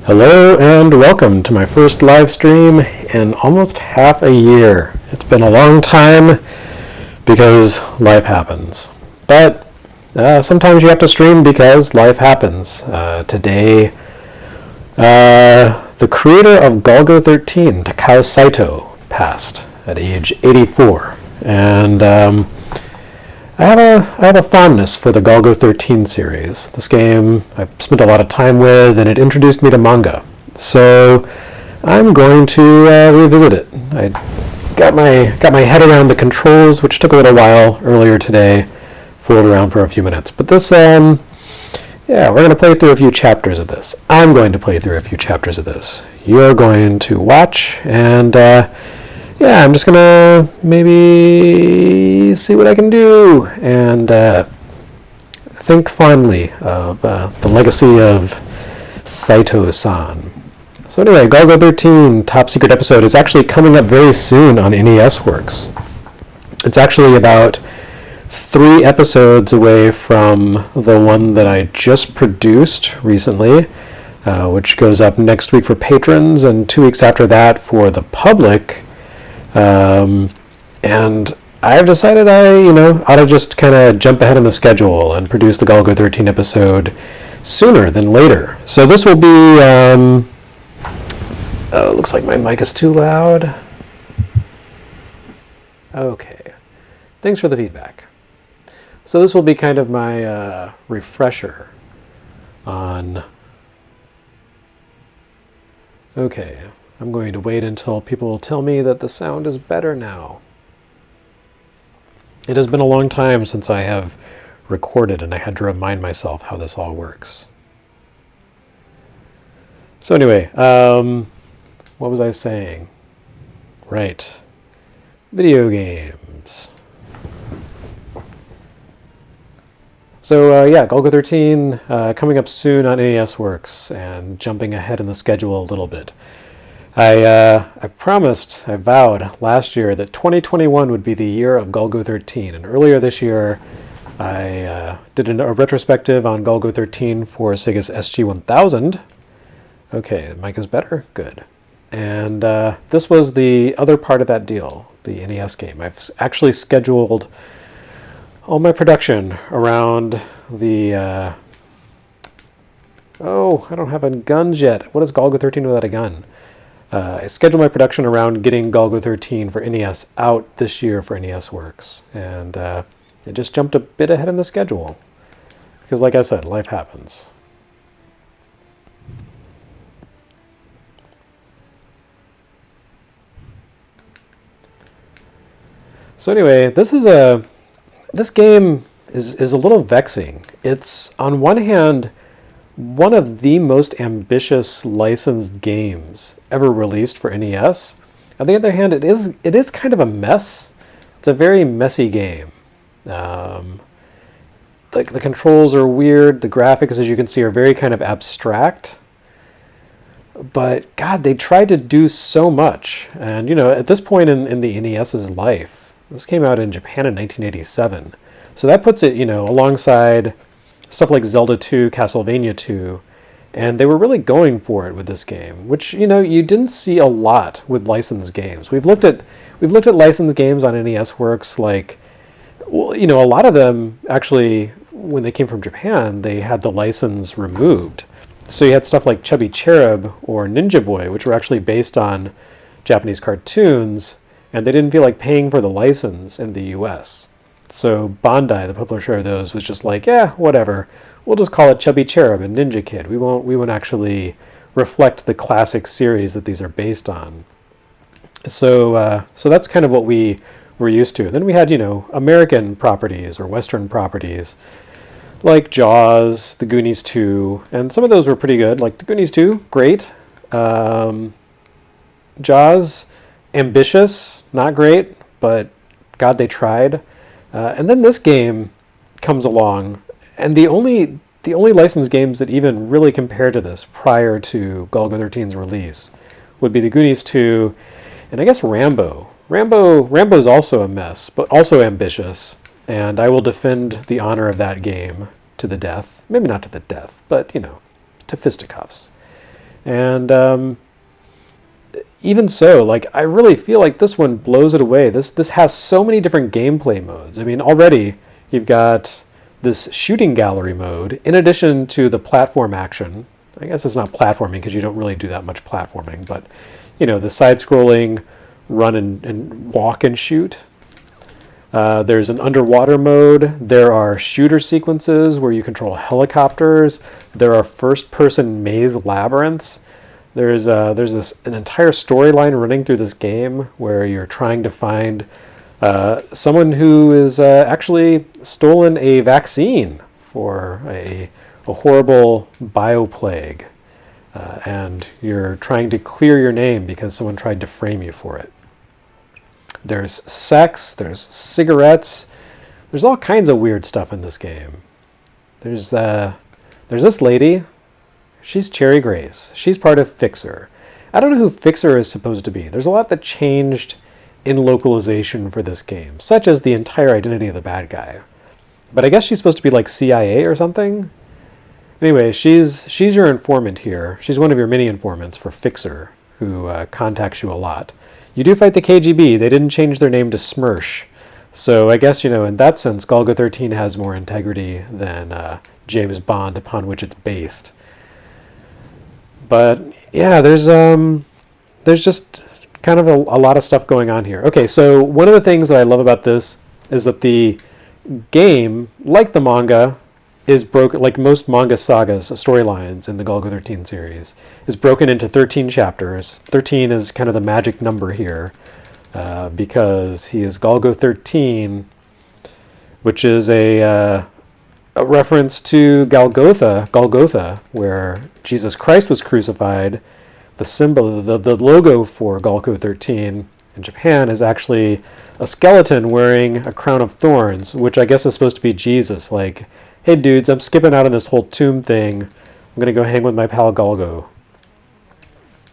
Hello and welcome to my first live stream in almost half a year. It's been a long time because life happens. But sometimes you have to stream because life happens. Today, the creator of Golgo-13, Takao Saito, passed at age 84. And I have a fondness for the Golgo-13 series. This game I've spent a lot of time with, and it introduced me to manga. So I'm going to revisit it. I got my head around the controls, which took a little while earlier today. Fooled around for a few minutes, but this, we're going to play through a few chapters of this. I'm going to play through a few chapters of this. You're going to watch, and I'm just gonna maybe see what I can do and think fondly of the legacy of Saito-san. So anyway, Golgo-13 top secret episode is actually coming up very soon on NES Works. It's actually about 3 episodes away from the one that I just produced recently, which goes up next week for patrons and 2 weeks after that for the public. And I've decided I ought to just kind of jump ahead in the schedule and produce the Golgo-13 episode sooner than later. So this will be, looks like my mic is too loud. Okay. Thanks for the feedback. So this will be kind of my refresher on... Okay. I'm going to wait until people tell me that the sound is better now. It has been a long time since I have recorded, and I had to remind myself how this all works. So anyway, what was I saying? Right. Video games. So Golgo-13 coming up soon on NES Works, and jumping ahead in the schedule a little bit. I promised, I vowed last year that 2021 would be the year of Golgo-13, and earlier this year I did a retrospective on Golgo-13 for Sega's SG-1000. Okay, the mic is better? Good. And this was the other part of that deal, the NES game. I've actually scheduled all my production around the... I don't have any guns yet. What is Golgo-13 without a gun? I scheduled my production around getting Golgo-13 for NES out this year for NES Works, and it just jumped a bit ahead in the schedule, because like I said, life happens. So anyway, this game is a little vexing. It's, on one hand, one of the most ambitious licensed games ever released for NES. On the other hand, it is kind of a mess. It's a very messy game. The controls are weird. The graphics, as you can see, are very kind of abstract. But God, they tried to do so much. And at this point in the NES's life, this came out in Japan in 1987. So that puts it, alongside stuff like Zelda 2, Castlevania 2, and they were really going for it with this game, which you didn't see a lot with licensed games. We've looked at licensed games on NES Works, like, a lot of them actually, when they came from Japan, they had the license removed. So you had stuff like Chubby Cherub or Ninja Boy, which were actually based on Japanese cartoons, and they didn't feel like paying for the license in the US. So Bandai, the publisher of those, was just like, yeah, whatever. We'll just call it Chubby Cherub and Ninja Kid. We won't actually reflect the classic series that these are based on. So that's kind of what we were used to. Then we had, American properties or Western properties, like Jaws, The Goonies 2, and some of those were pretty good. Like The Goonies 2, great. Jaws, ambitious, not great, but God, they tried. And then this game comes along, and the only licensed games that even really compare to this prior to Golgo-13's release would be The Goonies 2, and I guess Rambo. Rambo's also a mess, but also ambitious, and I will defend the honor of that game to the death. Maybe not to the death, but to fisticuffs. And even so, like, I really feel like this one blows it away. This has so many different gameplay modes. I mean, already you've got this shooting gallery mode in addition to the platform action. I guess it's not platforming because you don't really do that much platforming, but the side-scrolling run and walk and shoot. There's an underwater mode. There are shooter sequences where you control helicopters. There are first-person maze labyrinths. There's an entire storyline running through this game where you're trying to find someone who is actually stolen a vaccine for a horrible bioplague, and you're trying to clear your name because someone tried to frame you for it. There's sex, there's cigarettes, there's all kinds of weird stuff in this game. There's this lady. She's Cherry Grace. She's part of Fixer. I don't know who Fixer is supposed to be. There's a lot that changed in localization for this game, such as the entire identity of the bad guy. But I guess she's supposed to be like CIA or something. Anyway, she's your informant here. She's one of your mini informants for Fixer, who contacts you a lot. You do fight the KGB. They didn't change their name to Smersh. So I guess, in that sense, Golgo-13 has more integrity than James Bond, upon which it's based. But yeah, there's just kind of a lot of stuff going on here. Okay, so one of the things that I love about this is that the game, like the manga, is broken, like most manga sagas, storylines in the Golgo-13 series, is broken into 13 chapters. 13 is kind of the magic number here, because he is Golgo-13, which is a reference to Golgotha, where Jesus Christ was crucified. The symbol, the logo for Golgo-13 in Japan is actually a skeleton wearing a crown of thorns, which I guess is supposed to be Jesus. Like, hey dudes, I'm skipping out on this whole tomb thing. I'm going to go hang with my pal Golgo.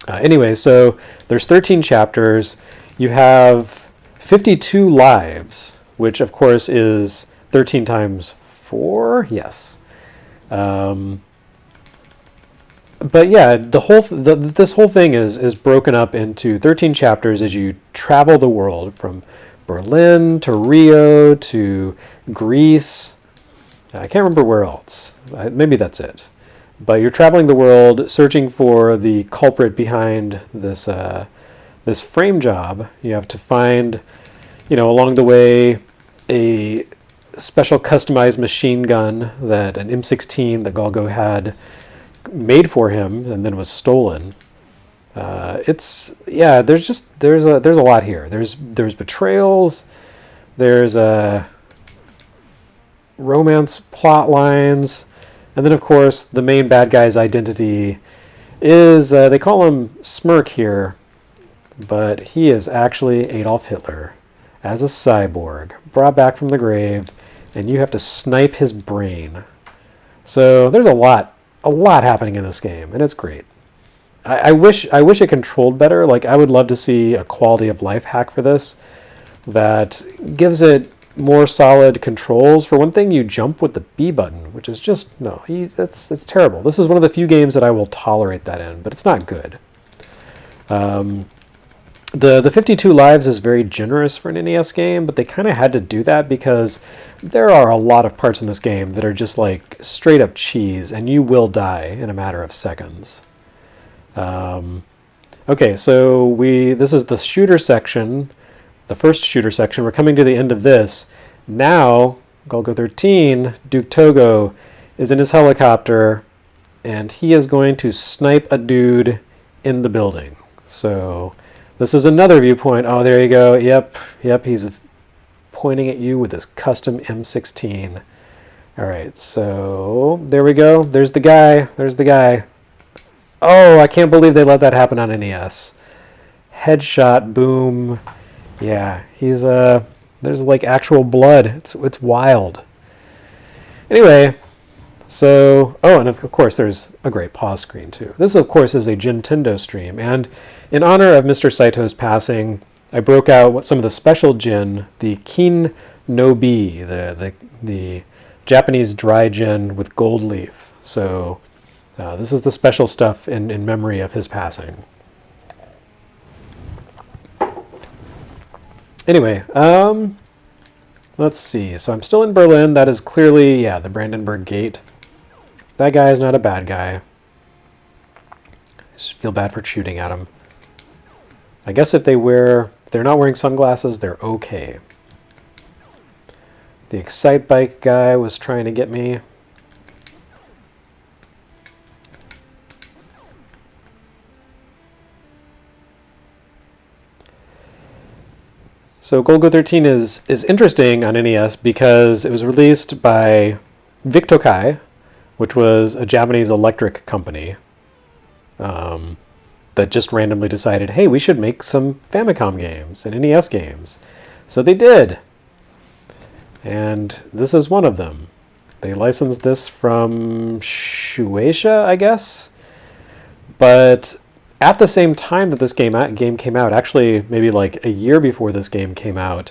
Anyway, so there's 13 chapters. You have 52 lives, which of course is 13 times 4? Yes. But yeah, this whole thing is broken up into 13 chapters as you travel the world from Berlin to Rio to Greece. I can't remember where else. Maybe that's it. But you're traveling the world searching for the culprit behind this frame job. You have to find, along the way, a special customized machine gun that an M16 that Golgo had made for him and then was stolen. There's a lot here. There's betrayals. There's romance plot lines, and then of course the main bad guy's identity is they call him Smirk here, but he is actually Adolf Hitler as a cyborg brought back from the grave, and you have to snipe his brain. So there's a lot happening in this game, and it's great. I wish it controlled better. Like, I would love to see a quality of life hack for this that gives it more solid controls. For one thing, you jump with the B button, which is just it's terrible. This is one of the few games that I will tolerate that in, but it's not good. The 52 lives is very generous for an NES game, but they kind of had to do that because there are a lot of parts in this game that are just like straight up cheese, and you will die in a matter of seconds. Okay, so this is the shooter section, the first shooter section. We're coming to the end of this. Now, Golgo-13, Duke Togo, is in his helicopter, and he is going to snipe a dude in the building. So this is another viewpoint. Oh, there you go. Yep, he's pointing at you with his custom M16. All right, so there we go. There's the guy. Oh, I can't believe they let that happen on NES. Headshot, boom. Yeah, there's like actual blood. It's wild. Anyway, so, and of course there's a great pause screen too. This of course is a Gintendo stream, and in honor of Mr. Saito's passing, I broke out some of the special gin, the Kin no Bi, the Japanese dry gin with gold leaf. So This is the special stuff in memory of his passing. Anyway, let's see. So I'm still in Berlin. That is clearly, yeah, the Brandenburg Gate. That guy is not a bad guy. I just feel bad for shooting at him. I guess if they're not wearing sunglasses, they're okay. The Excite Bike guy was trying to get me. So Golgo-13 is interesting on NES because it was released by Victokai, which was a Japanese electric company that just randomly decided, hey, we should make some Famicom games and NES games. So they did. And this is one of them. They licensed this from Shueisha, I guess. But at the same time that this game came out, actually maybe like a year before this game came out,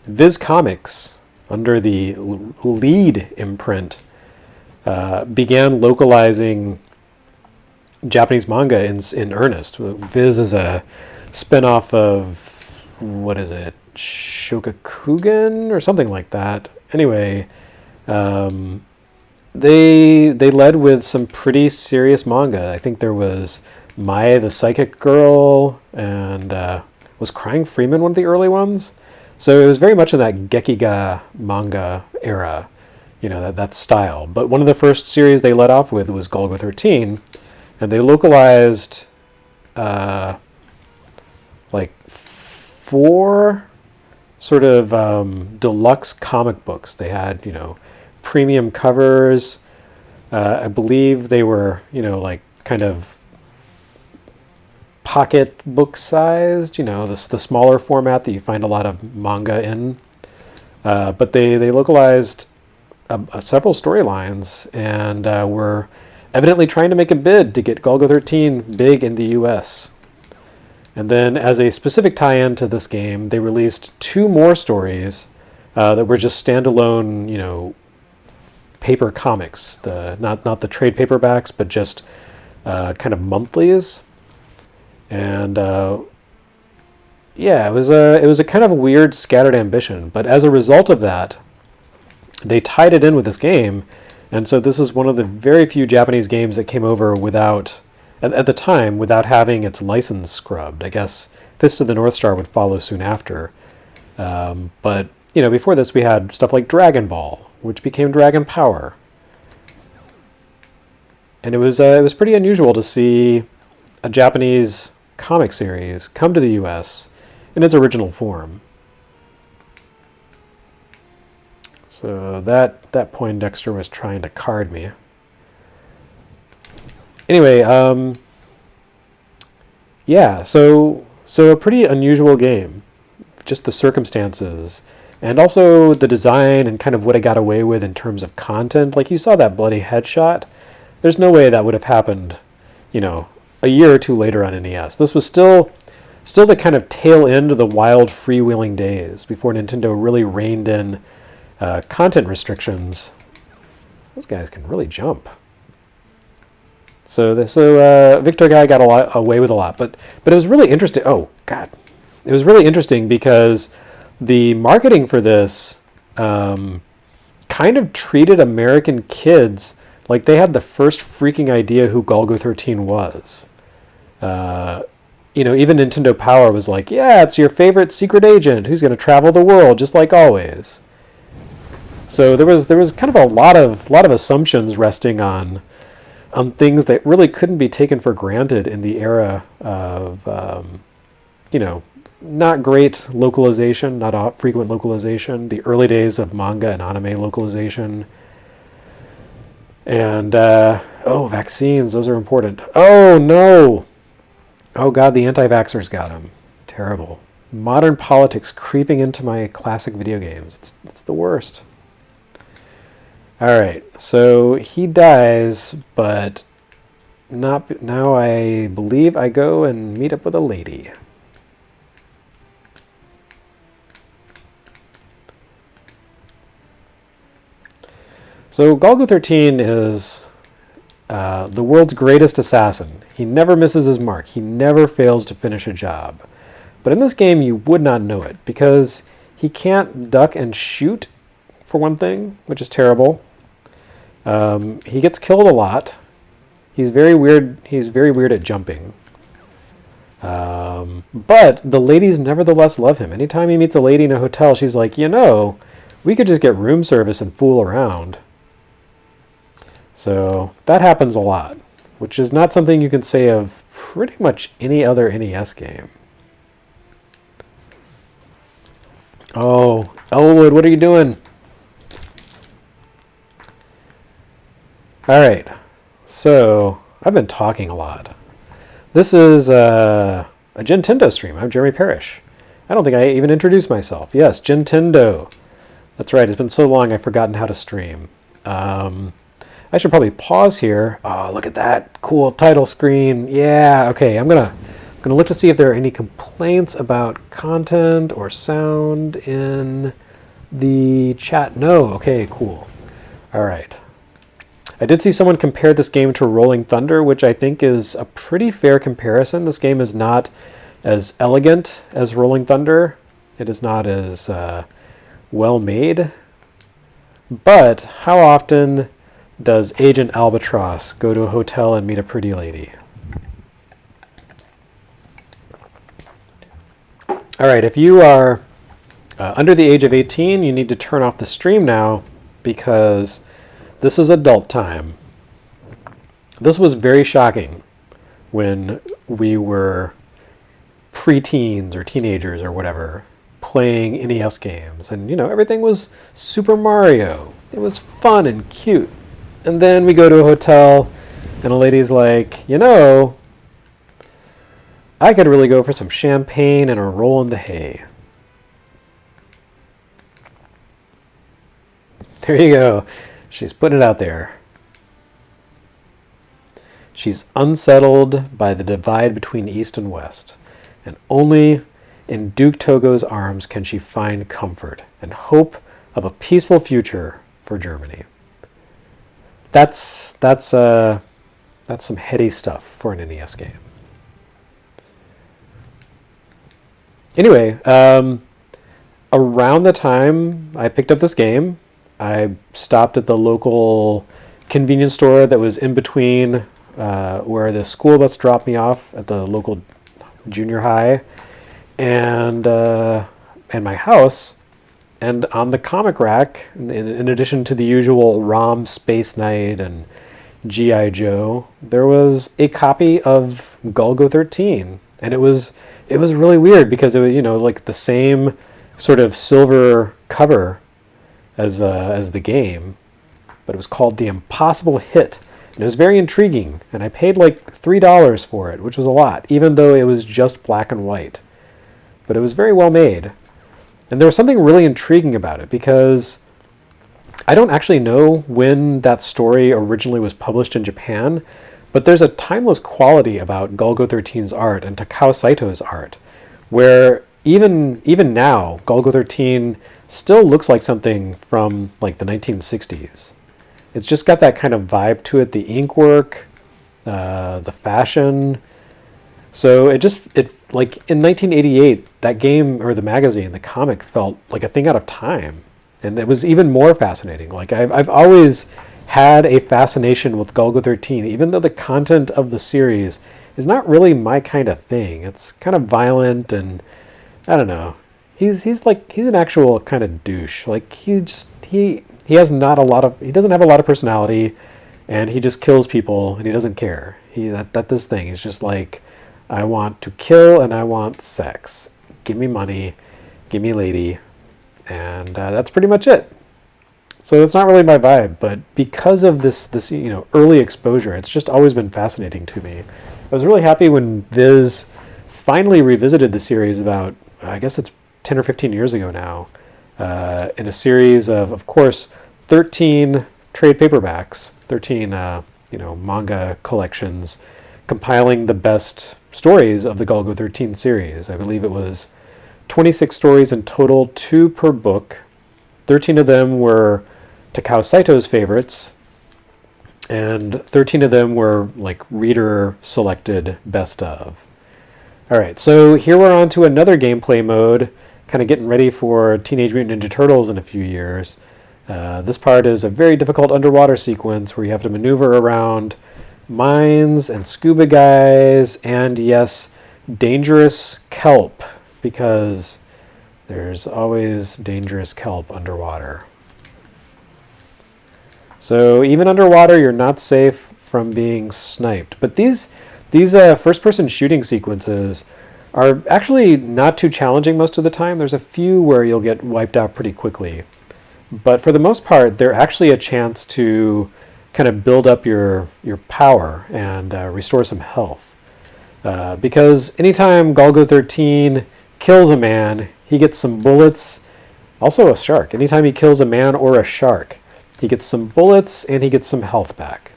Viz Comics, under the Lead imprint, began localizing Japanese manga in earnest. Viz is a spin-off of, what is it, Shogakukan or something like that. Anyway, they led with some pretty serious manga. I think there was Mai the Psychic Girl, and was Crying Freeman one of the early ones? So it was very much in that Gekiga manga era, that style. But one of the first series they led off with was Golgo-13, and they localized like 4 sort of deluxe comic books. They had, premium covers. I believe they were, like kind of pocket book sized, the smaller format that you find a lot of manga in. But they localized several storylines and were evidently trying to make a bid to get Golgo-13 big in the US. And then as a specific tie-in to this game, they released 2 more stories that were just standalone, paper comics. Not the trade paperbacks, but just kind of monthlies. And it was a kind of a weird scattered ambition. But as a result of that, they tied it in with this game. And so this is one of the very few Japanese games that came over without, at the time, without having its license scrubbed. I guess Fist of the North Star would follow soon after. But before this we had stuff like Dragon Ball, which became Dragon Power. And it was pretty unusual to see a Japanese comic series come to the US in its original form. So that Poindexter was trying to card me. Anyway, so a pretty unusual game. Just the circumstances, and also the design and kind of what it got away with in terms of content. Like you saw that bloody headshot. There's no way that would have happened, a year or 2 later on NES. This was still the kind of tail end of the wild freewheeling days before Nintendo really reined in content restrictions. Those guys can really jump. So Victor guy got away with a lot, but it was really interesting. Oh God, it was really interesting because the marketing for this kind of treated American kids like they had the first freaking idea who Golgo-13 was. Even Nintendo Power was like, yeah, it's your favorite secret agent who's going to travel the world just like always. So there was kind of a lot of assumptions resting on things that really couldn't be taken for granted in the era of not great localization, not frequent localization, the early days of manga and anime localization. And vaccines, those are important. Oh no! Oh God, the anti-vaxxers got him. Terrible. Modern politics creeping into my classic video games. It's the worst. Alright, so he dies, but not now. I believe I go and meet up with a lady. So Golgo-13 is the world's greatest assassin. He never misses his mark. He never fails to finish a job. But in this game, you would not know it because he can't duck and shoot, for one thing, which is terrible. He gets killed a lot. He's very weird. He's very weird at jumping. But the ladies nevertheless love him. Anytime he meets a lady in a hotel, she's like, we could just get room service and fool around. So that happens a lot, which is not something you can say of pretty much any other NES game. Oh, Elwood, what are you doing? All right, so I've been talking a lot. This is a Gintendo stream. I'm Jeremy Parish. I don't think I even introduced myself. Yes, Gintendo. That's right, it's been so long I've forgotten how to stream. I should probably pause here. Oh, look at that cool title screen. Yeah, okay, I'm gonna look to see if there are any complaints about content or sound in the chat. No, okay, cool. All right. I did see someone compare this game to Rolling Thunder, which I think is a pretty fair comparison. This game is not as elegant as Rolling Thunder. It is not as well made. But how often does Agent Albatross go to a hotel and meet a pretty lady? All right, if you are under the age of 18, you need to turn off the stream now because this is adult time. This was very shocking when we were preteens or teenagers or whatever playing NES games. And, everything was Super Mario. It was fun and cute. And then we go to a hotel and a lady's like, I could really go for some champagne and a roll in the hay. There you go. She's putting it out there. She's unsettled by the divide between East and West. And only in Duke Togo's arms can she find comfort and hope of a peaceful future for Germany. That's some heady stuff for an NES game. Anyway, around the time I picked up this game, I stopped at the local convenience store that was in between where the school bus dropped me off at the local junior high and my house. And on the comic rack, in addition to the usual ROM Space Knight and G.I. Joe, there was a copy of Golgo-13. And it was really weird because it was, like the same sort of silver cover as the game, but it was called The Impossible Hit. And it was very intriguing, and I paid like $3 for it, which was a lot, even though it was just black and white. But it was very well made. And there was something really intriguing about it because I don't actually know when that story originally was published in Japan, but there's a timeless quality about Golgo-13's art and Takao Saito's art, where even now, Golgo-13 still looks like something from like the 1960s. It's just got that kind of vibe to it, the ink work, the fashion. So it like in 1988, that game or the magazine, the comic felt like a thing out of time. And it was even more fascinating. Like I've always had a fascination with Golgo-13, even though the content of the series is not really my kind of thing. It's kind of violent and I don't know. He's an actual kind of douche. Like he doesn't have a lot of personality, and he just kills people and he doesn't care. That's his thing. He's just like, I want to kill and I want sex. Give me money, give me lady, and that's pretty much it. So it's not really my vibe, but because of this early exposure, it's just always been fascinating to me. I was really happy when Viz finally revisited the series about, I guess it's 10 or 15 years ago now, in a series of course, 13 trade paperbacks, 13 manga collections, compiling the best stories of the Golgo-13 series. I believe it was 26 stories in total, 2 per book. 13 of them were Takao Saito's favorites, and 13 of them were like reader selected best of. All right, so here we're on to another gameplay mode, kind of getting ready for Teenage Mutant Ninja Turtles in a few years. This part is a very difficult underwater sequence where you have to maneuver around mines and scuba guys and, yes, dangerous kelp, because there's always dangerous kelp underwater. So even underwater, you're not safe from being sniped. But these first-person shooting sequences are actually not too challenging most of the time. There's a few where you'll get wiped out pretty quickly. But for the most part, they're actually a chance to kind of build up your power and restore some health. Because anytime Golgo-13 kills a man, he gets some bullets. Also a shark. Anytime he kills a man or a shark, he gets some bullets and he gets some health back.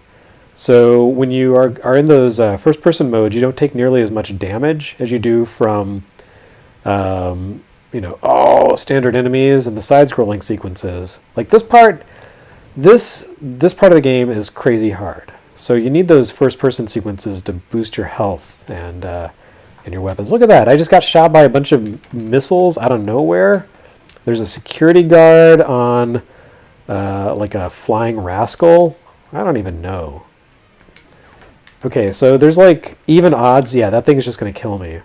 So when you are in those first-person modes, you don't take nearly as much damage as you do from, standard enemies and the side-scrolling sequences. Like this part of the game is crazy hard. So you need those first-person sequences to boost your health and your weapons. Look at that! I just got shot by a bunch of missiles out of nowhere. There's a security guard on like a flying rascal. I don't even know. Okay, so there's like even odds. Yeah, that thing is just going to kill me.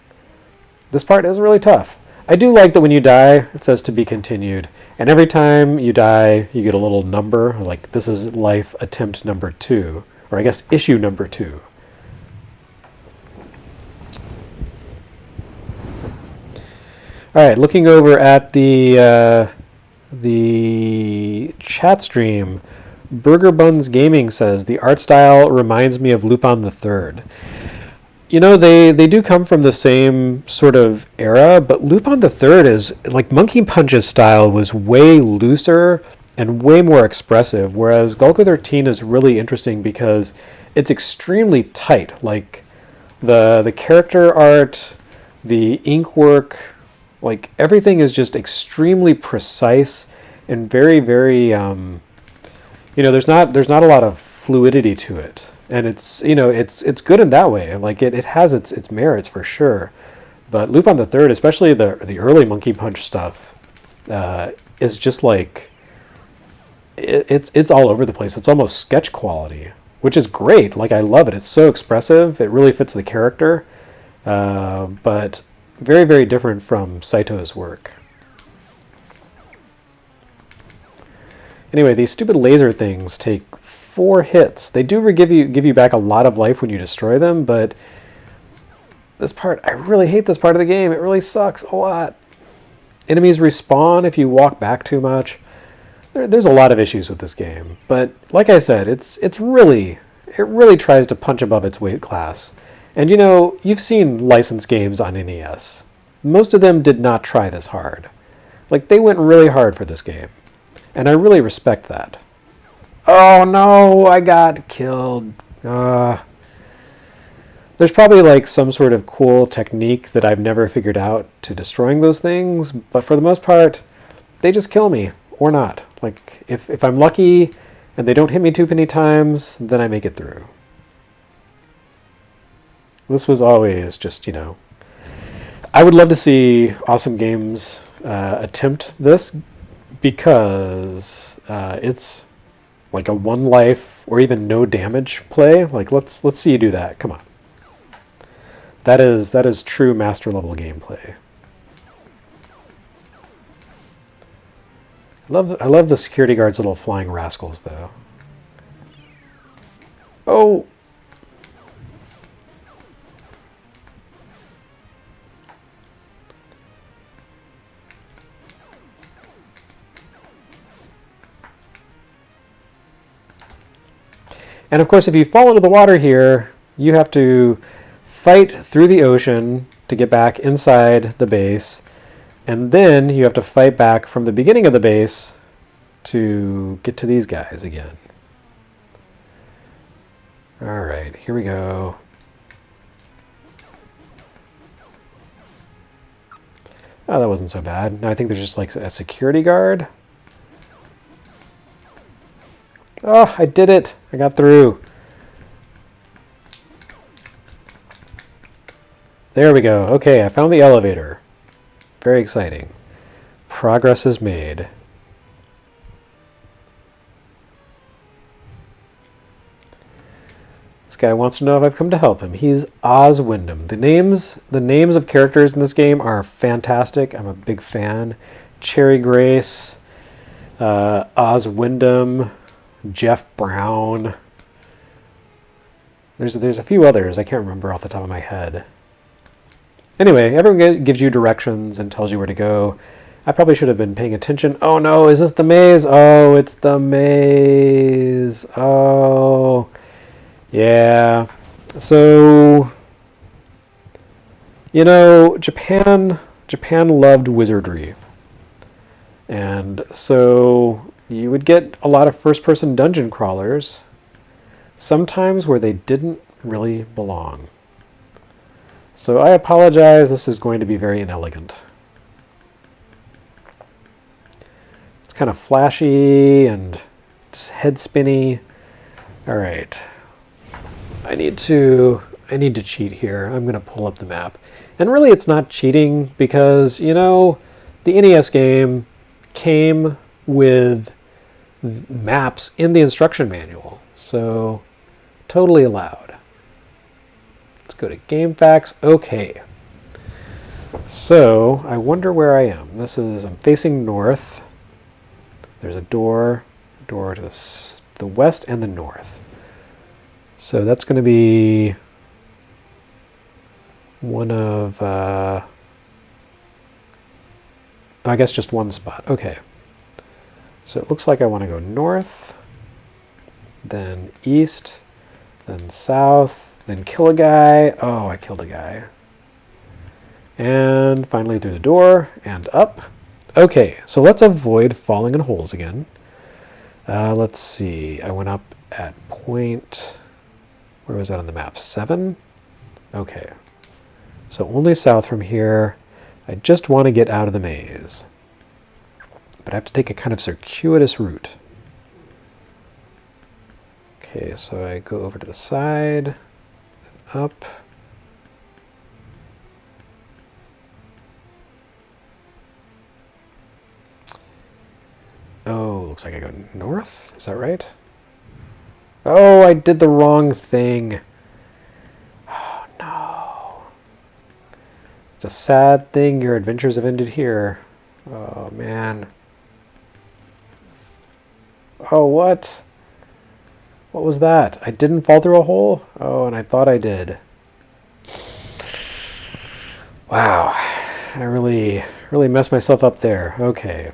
This part is really tough. I do like that when you die, it says to be continued. And every time you die, you get a little number. Like this is life attempt number 2. Or I guess issue number 2. All right, looking over at the chat stream, Burger Buns Gaming says, the art style reminds me of Lupin the Third. You know, they do come from the same sort of era, but Lupin the Third is, like, Monkey Punch's style was way looser and way more expressive, whereas Golgo-13 is really interesting because it's extremely tight. Like, the character art, the ink work, like, everything is just extremely precise and very, very, there's not a lot of fluidity to it. And it's good in that way. Like, it has its merits for sure. But Lupin the Third, especially the early Monkey Punch stuff, is just like, it's all over the place. It's almost sketch quality, which is great. Like, I love it. It's so expressive. It really fits the character. But very, very different from Saito's work. Anyway, these stupid laser things take 4 hits. They do give you back a lot of life when you destroy them, but this part, I really hate this part of the game. It really sucks a lot. Enemies respawn if you walk back too much. There's a lot of issues with this game, but like I said, it really tries to punch above its weight class. And you've seen licensed games on NES. Most of them did not try this hard. Like, they went really hard for this game. And I really respect that. Oh no, I got killed. There's probably like some sort of cool technique that I've never figured out to destroying those things, but for the most part, they just kill me, or not. Like, if I'm lucky and they don't hit me too many times, then I make it through. This was always just, I would love to see Awesome Games attempt this, because it's like a 1 life or even no damage play. Like, let's see you do that. Come on. That is true master level gameplay. I love the security guard's little flying rascals though. Oh. And of course, if you fall into the water here, you have to fight through the ocean to get back inside the base, and then you have to fight back from the beginning of the base to get to these guys again. All right, here we go. Oh, that wasn't so bad. Now I think there's just like a security guard. Oh, I did it! I got through. There we go. Okay, I found the elevator. Very exciting. Progress is made. This guy wants to know if I've come to help him. He's Oz Wyndham. The names of characters in this game are fantastic. I'm a big fan. Cherry Grace, Oz Wyndham, Jeff Brown. There's a few others I can't remember off the top of my head. Anyway, everyone gives you directions and tells you where to go. I probably should have been paying attention. Oh no, is this the maze? Oh, it's the maze. Oh, yeah. So, you know, Japan loved wizardry. And so you would get a lot of first-person dungeon crawlers, sometimes where they didn't really belong. So I apologize, this is going to be very inelegant. It's kind of flashy and just head spinny. All right. I need to cheat here. I'm going to pull up the map. And really it's not cheating because, you know, the NES game came with maps in the instruction manual. So totally allowed. Let's go to Game Facts. Okay. So, I wonder where I am. I'm facing north. There's a door to the west and the north. So that's going to be one of, I guess just one spot. Okay. So it looks like I want to go north, then east, then south, then kill a guy. Oh, I killed a guy. And finally through the door and up. Okay, so let's avoid falling in holes again. Let's see. I went up at point... Where was that on the map? 7? Okay. So only south from here. I just want to get out of the maze. But I have to take a kind of circuitous route. Okay, so I go over to the side. Up. Oh, looks like I go north. Is that right? Oh, I did the wrong thing. Oh, no. It's a sad thing. Your adventures have ended here. Oh, man. Oh, what? What was that? I didn't fall through a hole? Oh, and I thought I did. Wow. I really messed myself up there. Okay.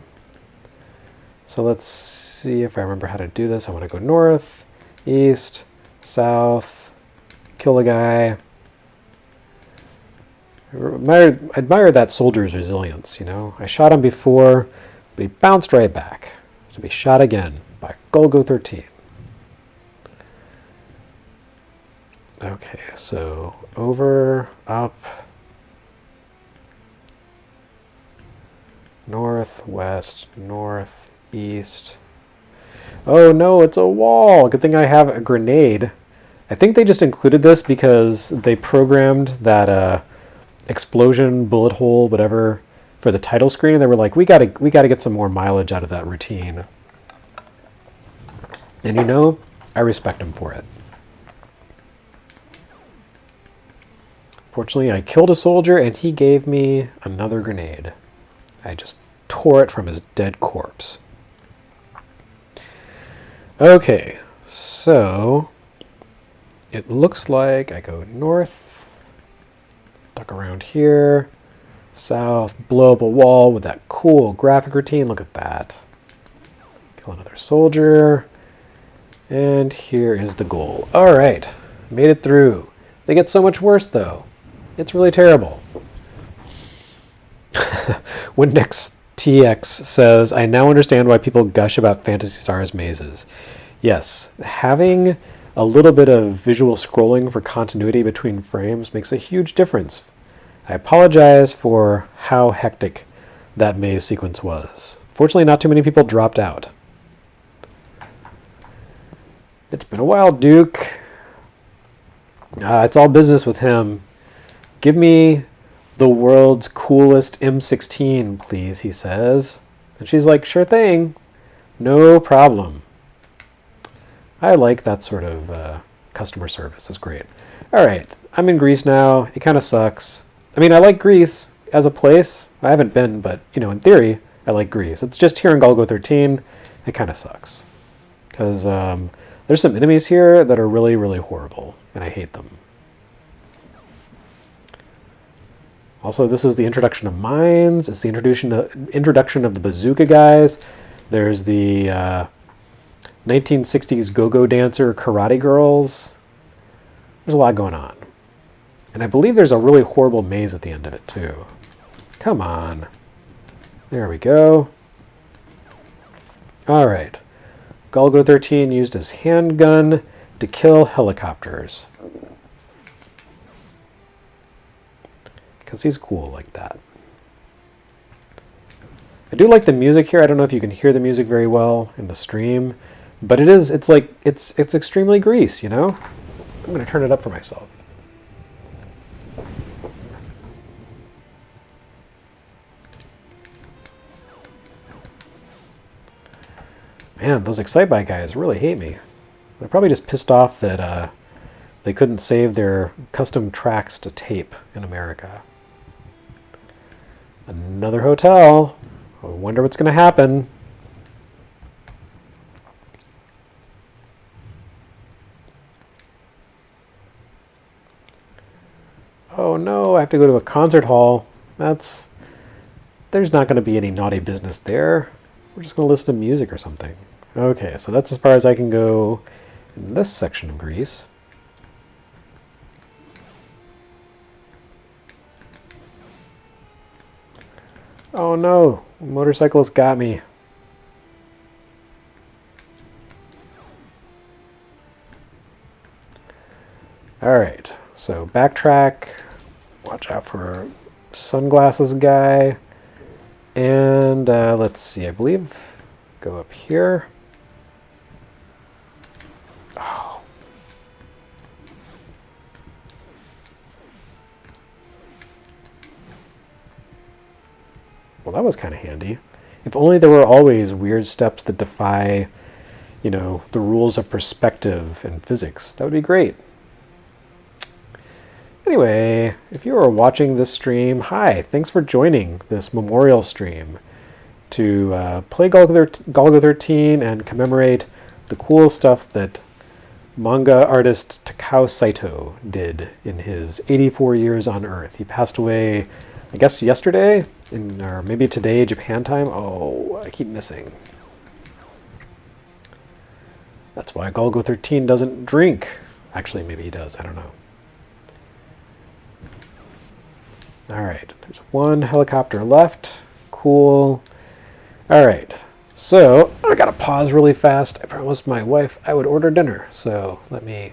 So let's see if I remember how to do this. I want to go north, east, south, kill a guy. I admire that soldier's resilience, you know. I shot him before, but he bounced right back to be shot again by Golgo-13. Okay, so over, up, north, west, north, east. Oh no, it's a wall! Good thing I have a grenade. I think they just included this because they programmed that explosion, bullet hole, whatever, for the title screen. They were like, we gotta get some more mileage out of that routine. And you know, I respect them for it. Fortunately, I killed a soldier and he gave me another grenade. I just tore it from his dead corpse. Okay, so it looks like I go north, duck around here, south, blow up a wall with that cool graphic routine. Look at that. Kill another soldier. And here is the goal. All right, made it through. They get so much worse, though. It's really terrible. Windex TX says, I now understand why people gush about Phantasy Star's mazes. Yes, having a little bit of visual scrolling for continuity between frames makes a huge difference. I apologize for how hectic that maze sequence was. Fortunately, not too many people dropped out. It's been a while, Duke. It's all business with him. Give me the world's coolest M16, please, he says. And she's like, sure thing. No problem. I like that sort of customer service. It's great. All right, I'm in Greece now. It kind of sucks. I mean, I like Greece as a place. I haven't been, but, in theory, I like Greece. It's just here in Golgo-13, it kind of sucks. Because there's some enemies here that are really, really horrible, and I hate them. Also, this is the introduction of mines. It's the introduction of the bazooka guys. There's the 1960s go-go dancer karate girls. There's a lot going on. And I believe there's a really horrible maze at the end of it, too. Come on. There we go. All right. Golgo-13 used his handgun to kill helicopters. Because he's cool like that. I do like the music here. I don't know if you can hear the music very well in the stream, but it's extremely Grease, I'm going to turn it up for myself. Man, those Excitebike guys really hate me. They're probably just pissed off that they couldn't save their custom tracks to tape in America. Another hotel. I wonder what's going to happen. Oh no, I have to go to a concert hall. There's not going to be any naughty business there. We're just going to listen to music or something. Okay, so that's as far as I can go in this section of Greece. Oh no, a motorcyclist got me. Alright, so backtrack. Watch out for sunglasses guy. And let's see, I believe go up here. Oh. Well, that was kind of handy. If only there were always weird steps that defy, the rules of perspective and physics. That would be great. Anyway, if you are watching this stream, hi, thanks for joining this memorial stream to play Golgo-13 and commemorate the cool stuff that manga artist Takao Saito did in his 84 years on Earth. He passed away, I guess, yesterday, or maybe today, Japan time. Oh, I keep missing. That's why Golgo-13 doesn't drink. Actually, maybe he does. I don't know. All right, there's one helicopter left. Cool. All right, so I gotta pause really fast. I promised my wife I would order dinner, so let me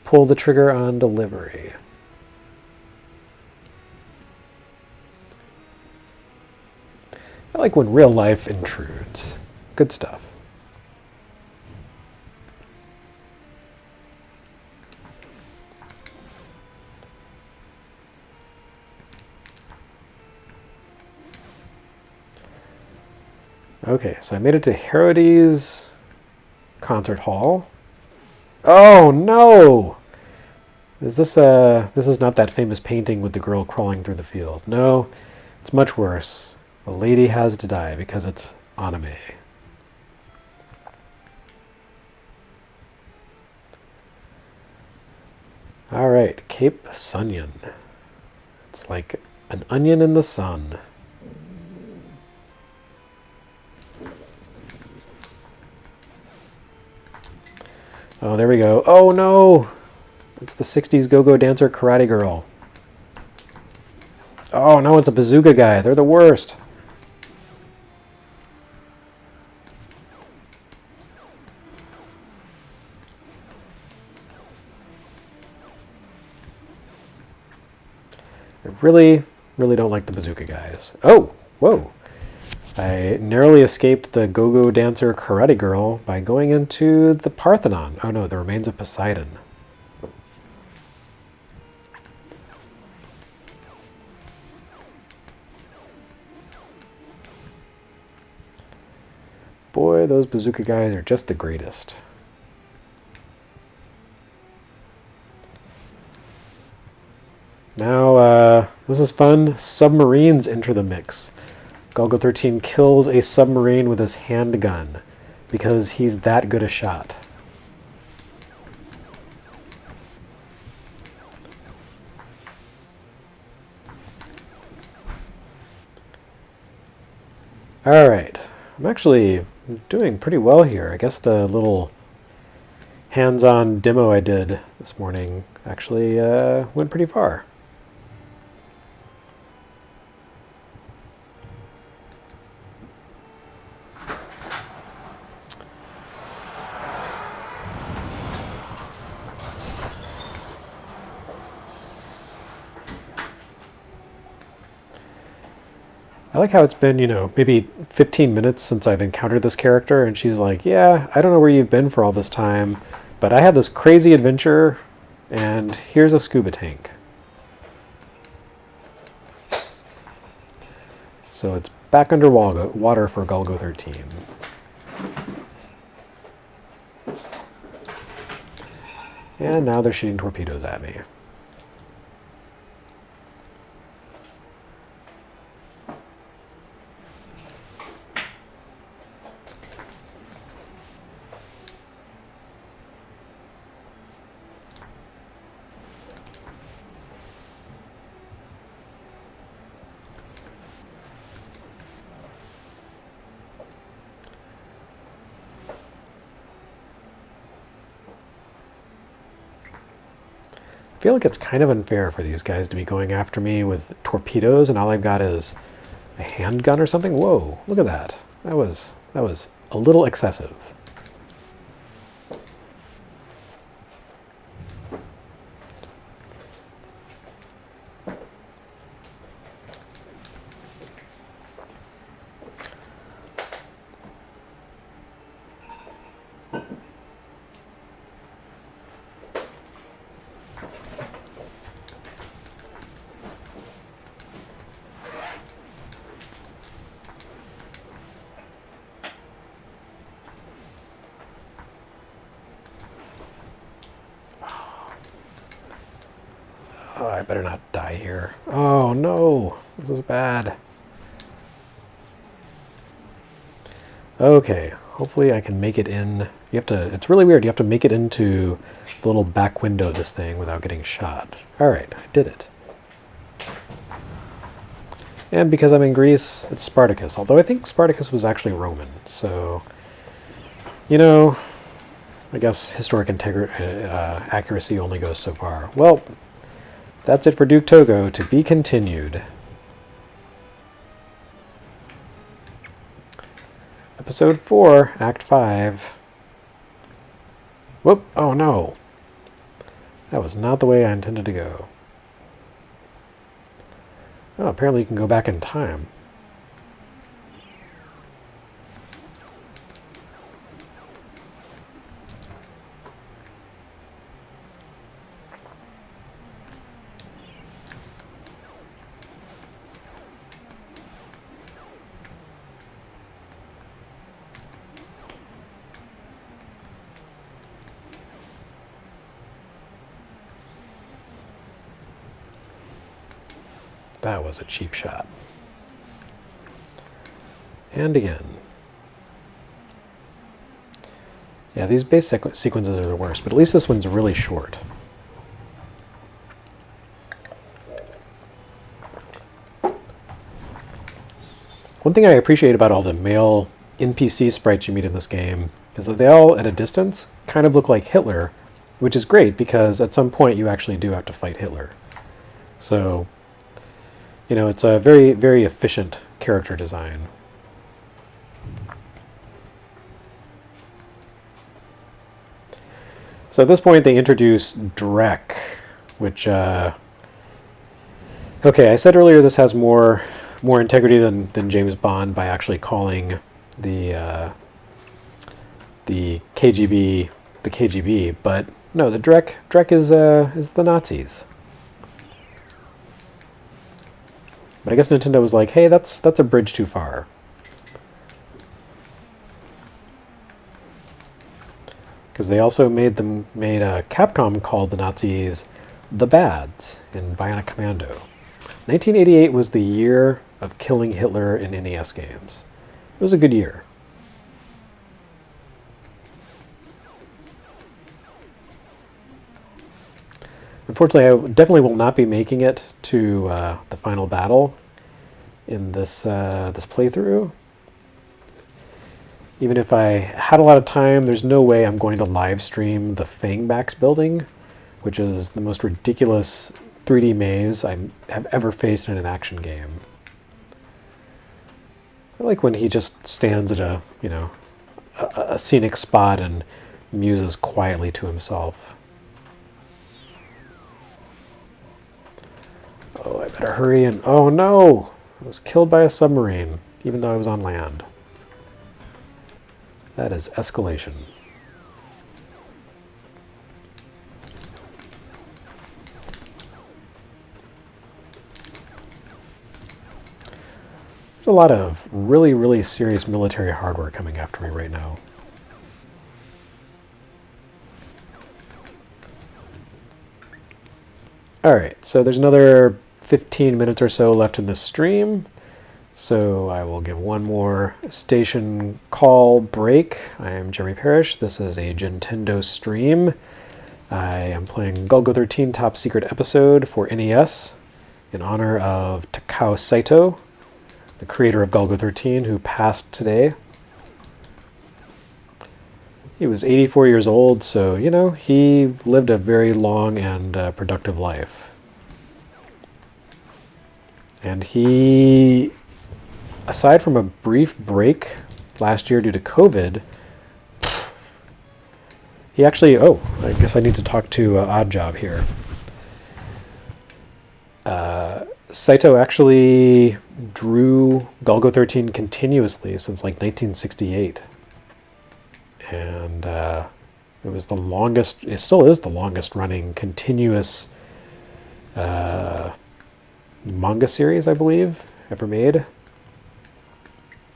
pull the trigger on delivery. I like when real life intrudes. Good stuff. Okay, so I made it to Herodes Concert Hall. Oh no! This is not that famous painting with the girl crawling through the field. No, it's much worse. A lady has to die because it's anime. All right, Cape Sunyon. It's like an onion in the sun. Oh, there we go. Oh no! It's the 60s go-go dancer karate girl. Oh no, it's a bazooka guy. They're the worst. I really, really don't like the bazooka guys. Oh, whoa. I narrowly escaped the go-go dancer karate girl by going into the Parthenon. Oh no, the remains of Poseidon. Boy, those bazooka guys are just the greatest. Now, this is fun. Submarines enter the mix. Golgo-13 kills a submarine with his handgun because he's that good a shot. Alright, I'm actually doing pretty well here. I guess the little hands-on demo I did this morning actually went pretty far. I like how it's been, maybe 15 minutes since I've encountered this character, and she's like, yeah, I don't know where you've been for all this time, but I had this crazy adventure, and here's a scuba tank. So it's back under water for Golgo-13. And now they're shooting torpedoes at me. I feel like it's kind of unfair for these guys to be going after me with torpedoes, and all I've got is a handgun or something. Whoa, look at that. That was a little excessive. Oh, I better not die here. Oh no, this is bad. Okay, hopefully I can make it in. It's really weird, you have to make it into the little back window of this thing without getting shot. Alright, I did it. And because I'm in Greece, it's Spartacus, although I think Spartacus was actually Roman, so, I guess historic accuracy only goes so far. Well, that's it for Duke Togo, to be continued. Episode 4, Act 5. Whoop, oh no. That was not the way I intended to go. Oh, apparently you can go back in time. That was a cheap shot. And again. Yeah, these base sequences are the worst, but at least this one's really short. One thing I appreciate about all the male NPC sprites you meet in this game is that they all, at a distance, kind of look like Hitler, which is great because at some point you actually do have to fight Hitler. So, it's a very, very efficient character design. So at this point they introduce Drek, which, okay, I said earlier this has more more integrity than James Bond by actually calling the KGB the KGB, but no, the Drek is the Nazis. But I guess Nintendo was like, hey, that's a bridge too far. Because they also made Capcom called the Nazis the Bads in Bionic Commando. 1988 was the year of killing Hitler in NES games. It was a good year. Unfortunately, I definitely will not be making it to the final battle in this playthrough. Even if I had a lot of time, there's no way I'm going to live stream the Fangbacks building, which is the most ridiculous 3D maze I have ever faced in an action game. I like when he just stands at a scenic spot and muses quietly to himself. Oh, I better hurry and... Oh no! I was killed by a submarine, even though I was on land. That is escalation. There's a lot of really, really serious military hardware coming after me right now. Alright, so there's another 15 minutes or so left in this stream. So I will give one more station call break. I am Jeremy Parish. This is a Gintendo stream. I am playing Golgo-13 Top Secret Episode for NES in honor of Takao Saito, the creator of Golgo-13, who passed today. He was 84 years old, so, he lived a very long and productive life. And he, aside from a brief break last year due to COVID, he actually... Oh, I guess I need to talk to Oddjob here. Saito actually drew Golgo-13 continuously since like 1968. And it was the longest, it still is the longest running continuous manga series, I believe, ever made.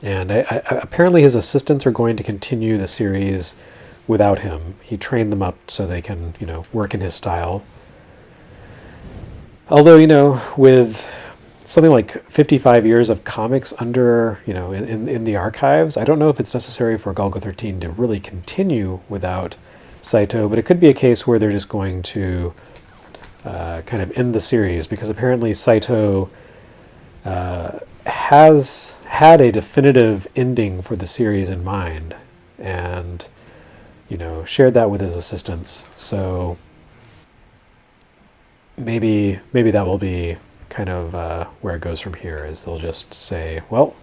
And apparently his assistants are going to continue the series without him. He trained them up so they can, work in his style. Although, with something like 55 years of comics under, in the archives, I don't know if it's necessary for Golgo-13 to really continue without Saito, but it could be a case where they're just going to kind of end the series, because apparently Saito has had a definitive ending for the series in mind, and, shared that with his assistants. So maybe that will be kind of where it goes from here, is they'll just say, well,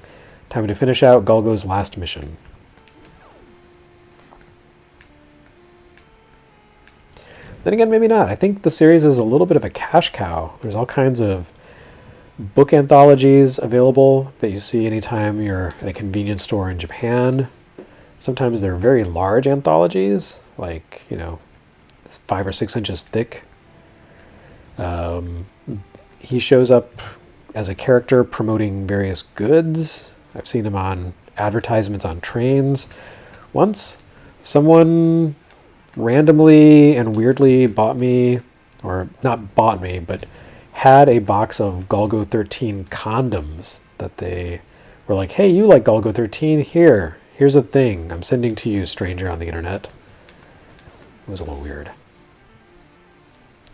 time to finish out Golgo's last mission. Then again, maybe not. I think the series is a little bit of a cash cow. There's all kinds of book anthologies available that you see anytime you're at a convenience store in Japan. Sometimes they're very large anthologies, like, 5 or 6 inches thick. He shows up as a character promoting various goods. I've seen him on advertisements on trains. Once, someone randomly and weirdly bought me, or not bought me, but had a box of Golgo-13 condoms that they were like, hey, you like Golgo-13? Here's a thing I'm sending to you, stranger on the internet. It was a little weird.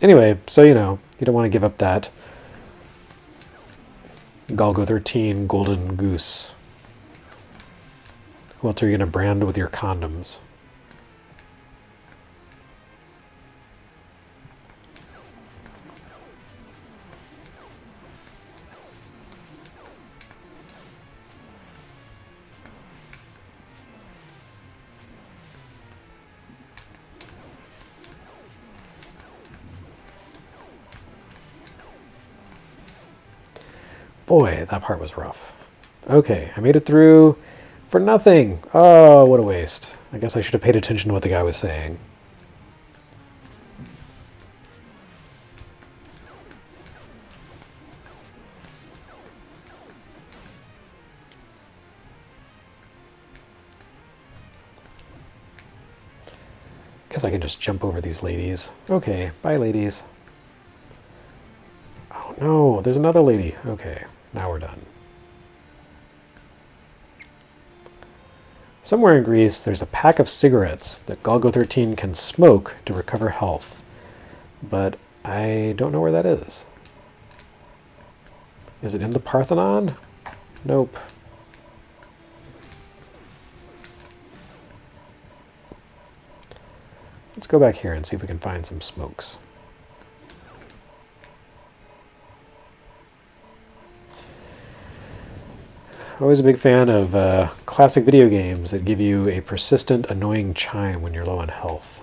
Anyway, so you don't want to give up that Golgo-13 golden goose. Who else are you going to brand with your condoms? Boy, that part was rough. Okay, I made it through for nothing. Oh, what a waste. I guess I should have paid attention to what the guy was saying. Guess I can just jump over these ladies. Okay, bye ladies. Oh no, there's another lady. Okay, now we're done. Somewhere in Greece, there's a pack of cigarettes that Golgo-13 can smoke to recover health. But I don't know where that is. Is it in the Parthenon? Nope. Let's go back here and see if we can find some smokes. Always a big fan of classic video games that give you a persistent, annoying chime when you're low on health.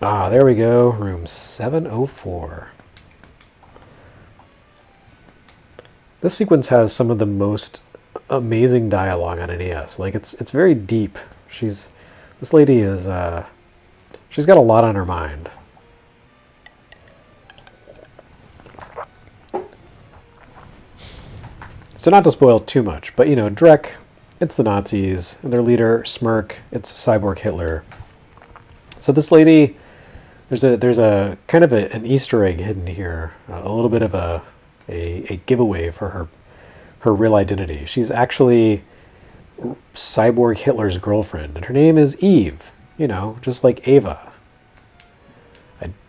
Ah, there we go. Room 704. This sequence has some of the most amazing dialogue on NES. Like it's very deep. This lady is she's got a lot on her mind. So not to spoil too much, but you know, Drek, it's the Nazis, and their leader, Smirk, it's Cyborg Hitler. So this lady, there's a kind of an Easter egg hidden here, a little bit of a giveaway for her real identity. She's actually Cyborg Hitler's girlfriend, and her name is Eve, you know, just like Ava.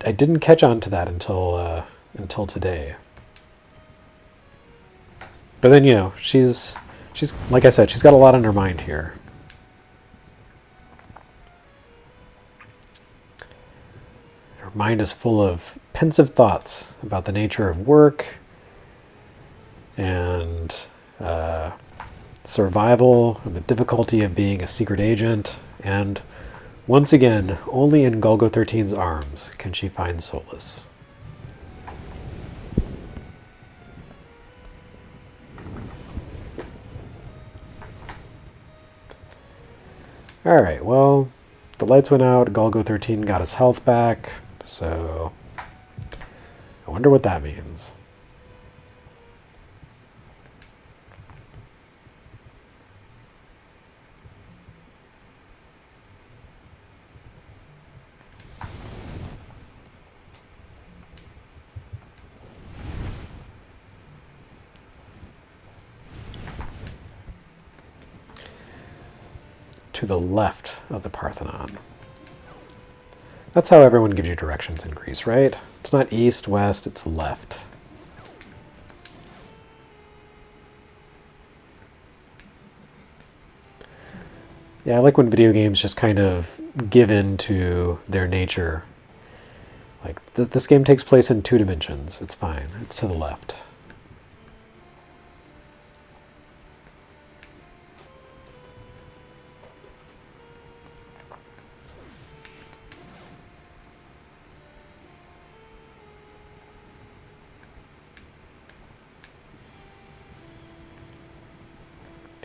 I didn't catch on to that until today. But then, you know, she's like I said, she's got a lot on her mind here. Her mind is full of pensive thoughts about the nature of work and survival and the difficulty of being a secret agent. And once again, only in Golgo-13's arms can she find solace. Alright, well, the lights went out, Golgo-13 got his health back, so I wonder what that means. To the left of the Parthenon. That's how everyone gives you directions in Greece, right? It's not east, west, it's left. Yeah, I like when video games just kind of give in to their nature. Like, this game takes place in 2 dimensions. It's fine. It's to the left.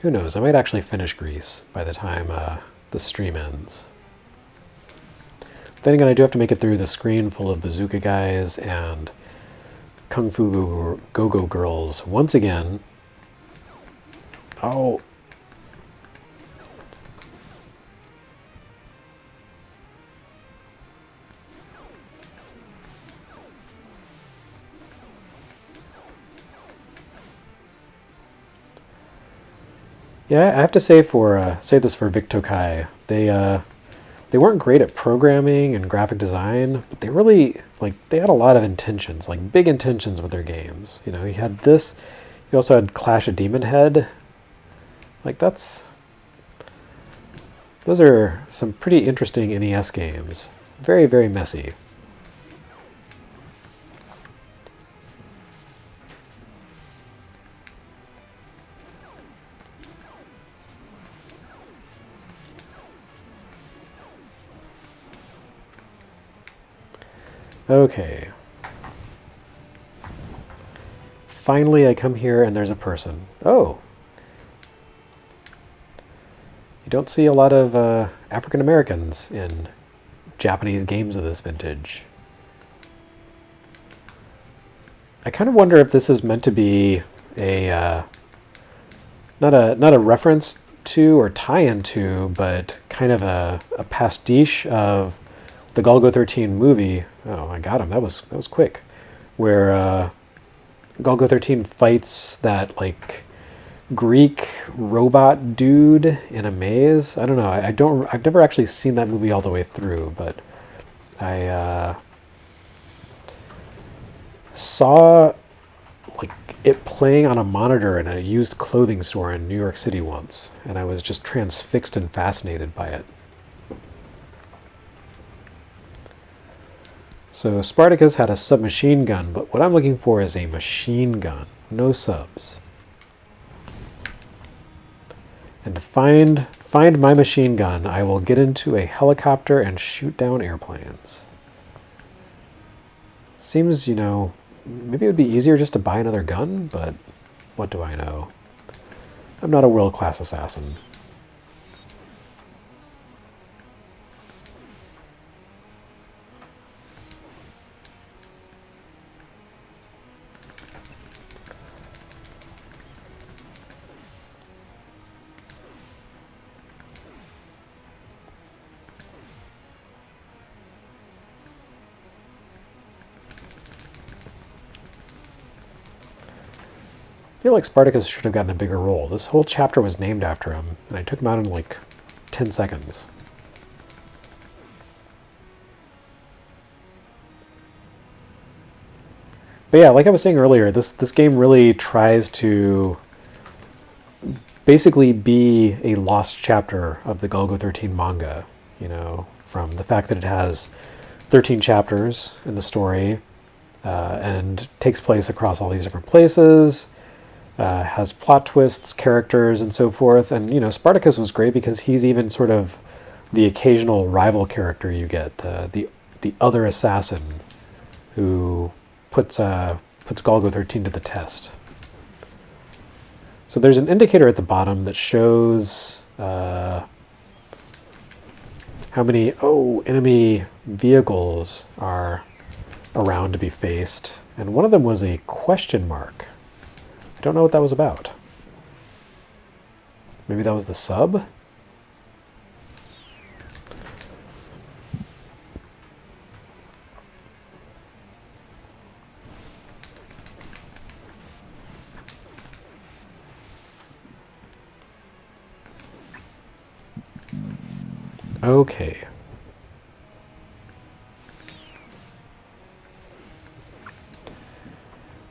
Who knows? I might actually finish Greece by the time the stream ends. Then again, I do have to make it through the screen full of bazooka guys and kung fu go-go girls once again. Oh. Yeah, I have to say say this for Vic Tokai. They weren't great at programming and graphic design, but they really they had a lot of intentions, like big intentions with their games. You know, you had this. You also had Clash of Demon Head. Those are some pretty interesting NES games. Very, very messy. Okay. Finally, I come here and there's a person. Oh! You don't see a lot of African Americans in Japanese games of this vintage. I kind of wonder if this is meant to be a not a reference to or tie-in to, but kind of a pastiche of the Golgo-13 movie. Oh, I got him. That was quick. Where Golgo-13 fights that like Greek robot dude in a maze. I don't know. I've never actually seen that movie all the way through, but I saw like it playing on a monitor in a used clothing store in New York City once, and I was just transfixed and fascinated by it. So Spartacus had a submachine gun, but what I'm looking for is a machine gun, no subs. And to find my machine gun, I will get into a helicopter and shoot down airplanes. Seems, maybe it would be easier just to buy another gun, but what do I know? I'm not a world-class assassin. I feel like Spartacus should have gotten a bigger role. This whole chapter was named after him, and I took him out in like 10 seconds. But yeah, like I was saying earlier, this game really tries to basically be a lost chapter of the Golgo-13 manga, from the fact that it has 13 chapters in the story and takes place across all these different places, has plot twists, characters, and so forth. And, Spartacus was great because he's even sort of the occasional rival character you get, the other assassin who puts Golgo-13 to the test. So there's an indicator at the bottom that shows how many enemy vehicles are around to be faced, and one of them was a question mark. I don't know what that was about. Maybe that was the sub? Okay.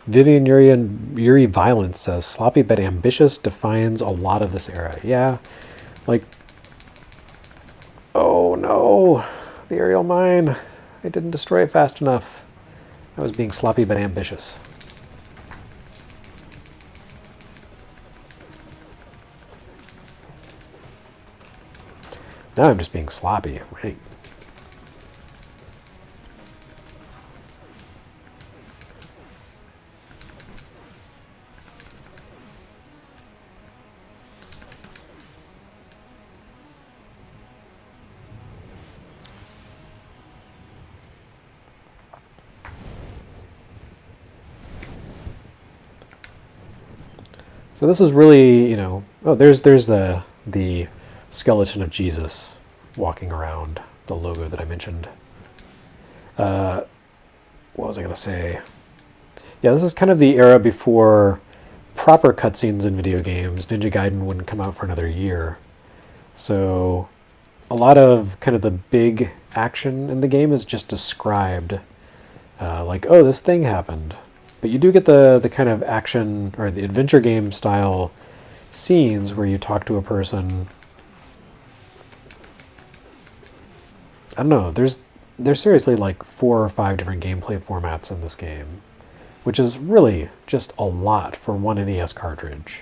Vivian Yuri Violence says, sloppy but ambitious defines a lot of this era. Yeah, like, oh no, the aerial mine. I didn't destroy it fast enough. I was being sloppy but ambitious. Now I'm just being sloppy, right? So this is really, there's the skeleton of Jesus walking around, the logo that I mentioned. What was I going to say? Yeah, this is kind of the era before proper cutscenes in video games. Ninja Gaiden wouldn't come out for another year. So a lot of kind of the big action in the game is just described. Like, oh, this thing happened. But you do get the kind of action or the adventure game style scenes where you talk to a person. I don't know, there's seriously like 4 or 5 different gameplay formats in this game, which is really just a lot for one NES cartridge.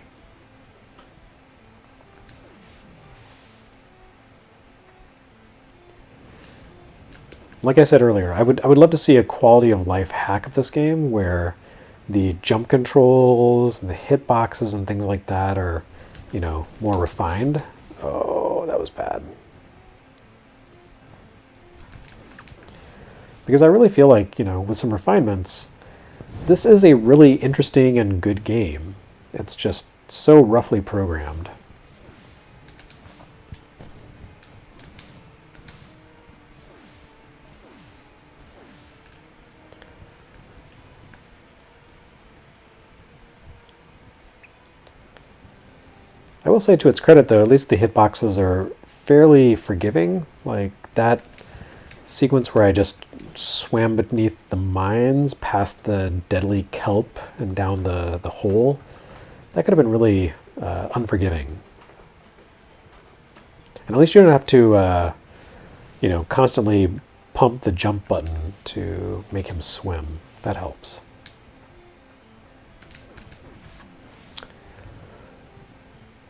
like I said earlier, I would love to see a quality of life hack of this game where the jump controls and the hitboxes and things like that are, more refined. Oh, that was bad. Because I really feel like, with some refinements, this is a really interesting and good game. It's just so roughly programmed. I will say to its credit, though, at least the hitboxes are fairly forgiving. Like that sequence where I just swam beneath the mines, past the deadly kelp, and down the hole, that could have been really unforgiving. And at least you don't have to, constantly pump the jump button to make him swim. That helps.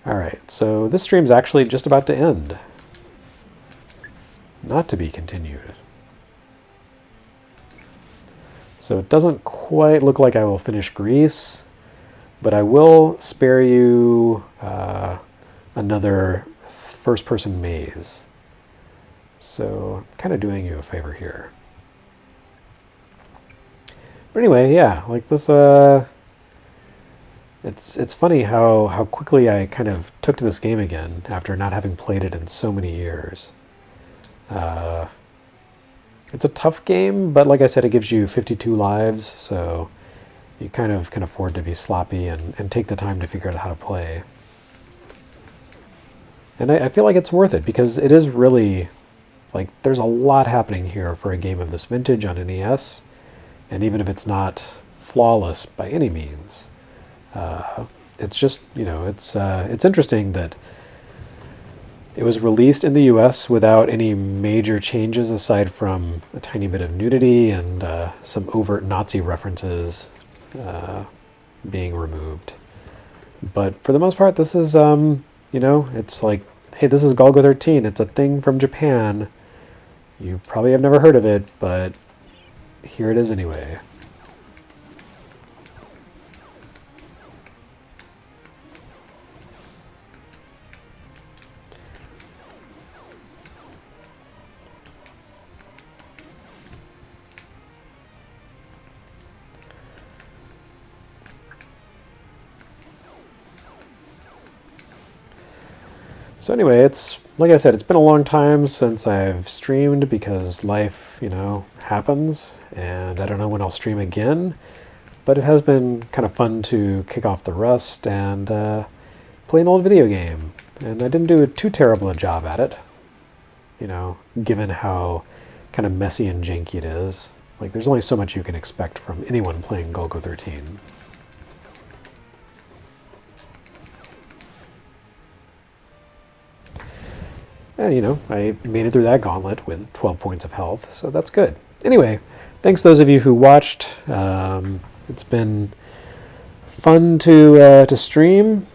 Alright, so this stream's actually just about to end. Not to be continued. So it doesn't quite look like I will finish Greece, but I will spare you another first-person maze. So I'm kind of doing you a favor here. But anyway, yeah, like this... It's funny how quickly I kind of took to this game again after not having played it in so many years. It's a tough game, but like I said, it gives you 52 lives, so you kind of can afford to be sloppy and take the time to figure out how to play. And I feel like it's worth it because it is really, like, there's a lot happening here for a game of this vintage on NES, and even if it's not flawless by any means. It's just, it's interesting that it was released in the US without any major changes aside from a tiny bit of nudity and some overt Nazi references being removed. But for the most part, this is, it's like, hey, this is Golgo-13. It's a thing from Japan. You probably have never heard of it, but here it is anyway. So anyway, it's, like I said, it's been a long time since I've streamed because life, happens, and I don't know when I'll stream again, but it has been kind of fun to kick off the rust and play an old video game. And I didn't do too terrible a job at it, given how kind of messy and janky it is. Like, there's only so much you can expect from anyone playing Golgo-13. And, I made it through that gauntlet with 12 points of health, so that's good. Anyway, thanks those of you who watched. It's been fun to stream,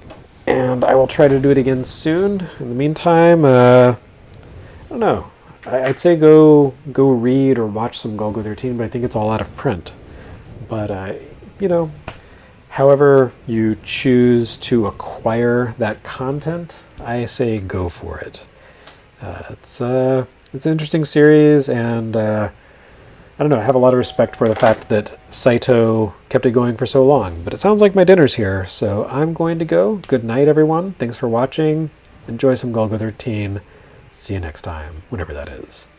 and I will try to do it again soon. In the meantime, I don't know. I'd say go read or watch some Golgo-13, but I think it's all out of print. But, however you choose to acquire that content, I say go for it. It's an interesting series, and I don't know, I have a lot of respect for the fact that Saito kept it going for so long. But it sounds like my dinner's here, so I'm going to go. Good night, everyone. Thanks for watching. Enjoy some Golgo-13. See you next time, whenever that is.